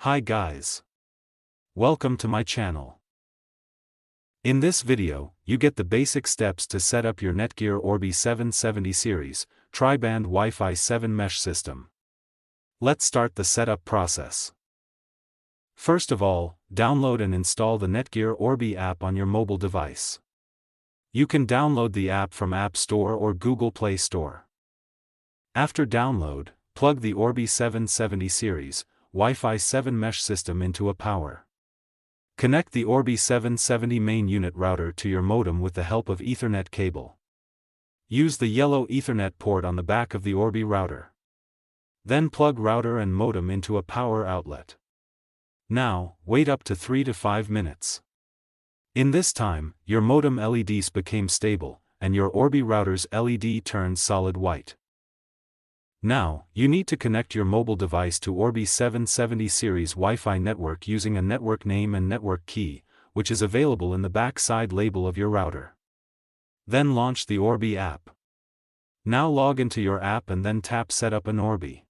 Hi guys. Welcome to my channel. In this video, you get the basic steps to set up your NETGEAR Orbi 770 series, Tri-Band Wi-Fi 7 mesh system. Let's start the setup process. First of all, download and install the NETGEAR Orbi app on your mobile device. You can download the app from App Store or Google Play Store. After download, plug the Orbi 770 series, Wi-Fi 7 mesh system into a power. Connect the Orbi 770 main unit router to your modem with the help of Ethernet cable. Use the yellow Ethernet port on the back of the Orbi router. Then plug router and modem into a power outlet. Now, wait up to 3 to 5 minutes. In this time, your modem LEDs became stable, and your Orbi router's LED turned solid white. Now, you need to connect your mobile device to Orbi 770 series Wi-Fi network using a network name and network key, which is available in the back side label of your router. Then launch the Orbi app. Now log into your app and then tap Set up an Orbi.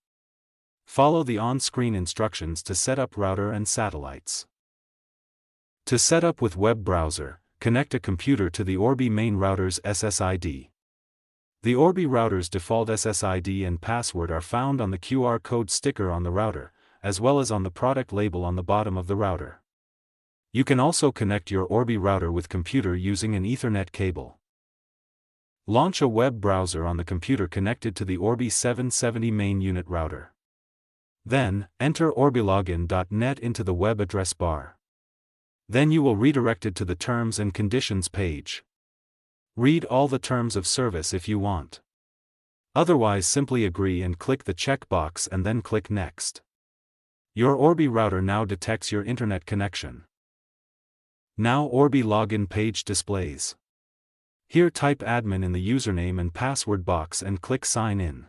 Follow the on-screen instructions to set up router and satellites. To set up with web browser, connect a computer to the Orbi main router's SSID. The Orbi router's default SSID and password are found on the QR code sticker on the router, as well as on the product label on the bottom of the router. You can also connect your Orbi router with computer using an Ethernet cable. Launch a web browser on the computer connected to the Orbi 770 main unit router. Then, enter orbilogin.net into the web address bar. Then you will redirect it to the Terms and Conditions page. Read all the terms of service if you want. Otherwise, simply agree and click the checkbox and then click Next. Your Orbi router now detects your internet connection. Now Orbi login page displays. Here type admin in the username and password box and click Sign in.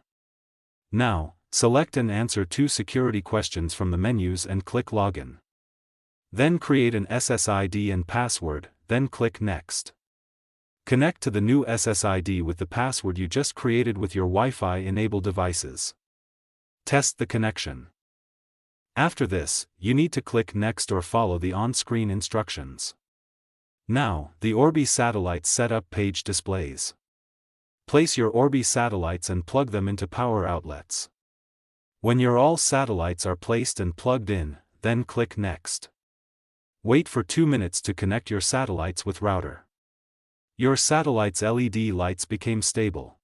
Now, select and answer 2 security questions from the menus and click Login. Then create an SSID and password, then click Next. Connect to the new SSID with the password you just created with your Wi-Fi enabled devices. Test the connection. After this, you need to click Next or follow the on-screen instructions. Now, the Orbi satellite setup page displays. Place your Orbi satellites and plug them into power outlets. When your all satellites are placed and plugged in, then click Next. Wait for 2 minutes to connect your satellites with router. Your satellite's LED lights became stable.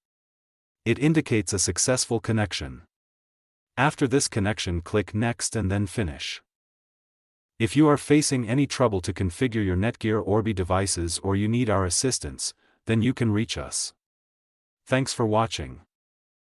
It indicates a successful connection. After this connection, click Next and then Finish. If you are facing any trouble to configure your NETGEAR Orbi devices or you need our assistance, then you can reach us. Thanks for watching.